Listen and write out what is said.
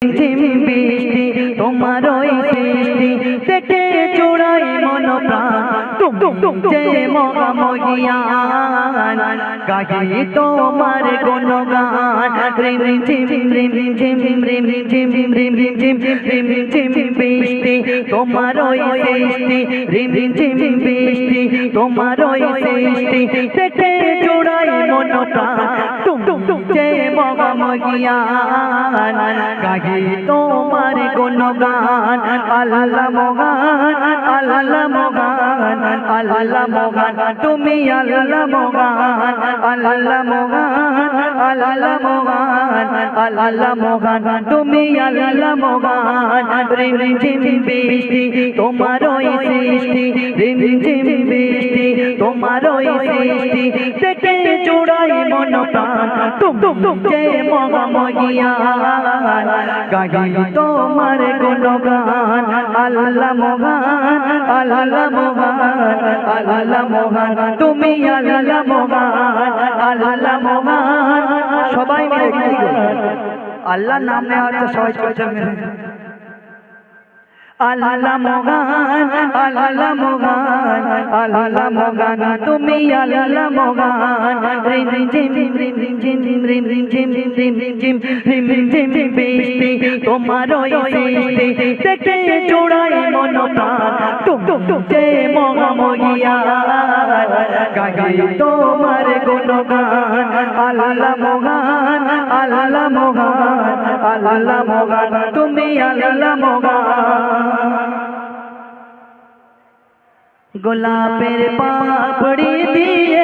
ঝিম বৃষ্টি তোমার ওই সৃষ্টি দেখে চূড়াই মন প্রাণ তুমি যে মহামহিয়ান গাহি তোমার গুণগান রিম ঝিম রিম ঝিম রিম ঝিম রিম ঝিম রিম ঝিম বৃষ্টি তোমার ওই সৃষ্টি রিম ঝিম বৃষ্টি তোমার ওই সৃষ্টি দেখে চূড়াই মন প্রাণ তুমি যে মহামহিয়ান গাহি তোমার গুণগান আল্লাহ মহান আল্লাহ মহান আল্লাহ মহান তুমি আল্লাহ মহান আল্লাহ মহান আল্লাহ মহান আল্লাহ মহান তুমি আল্লাহ মহান রিম ঝিম বৃষ্টি তোমার ওই সৃষ্টি রিম ঝিম বৃষ্টি তোমার ওই সৃষ্টি দেখে চূড়াই মন প্রাণ তুমি যে মহামহিয়ান গাহি তোমার গুণগান আল্লাহ মহান আল্লাহ মহান আল্লাহ মহান তুমি আল্লাহ মহান আল্লাহ মহান সবাই মিলে কি আল্লাহর নাম নেওয়া হচ্ছে সবাই চলছে আল্লাহ মহান আল্লাহ মহান আল্লাহ মহান তুমি আল্লাহ মহান রিম ঝিম রিম ঝিম রিম ঝিম রিম ঝিম রিম ঝিম বৃষ্টি তোমার ওই সৃষ্টি দেখে চূড়াই মন প্রাণ তুমি যে মহামহিয়ান গাহি তোমার গুণগান আল্লাহ মহান আল্লাহ মহান আল্লাহ মহান তুমি আল্লাহ মহান গোলাপের পাপড়ি দিয়ে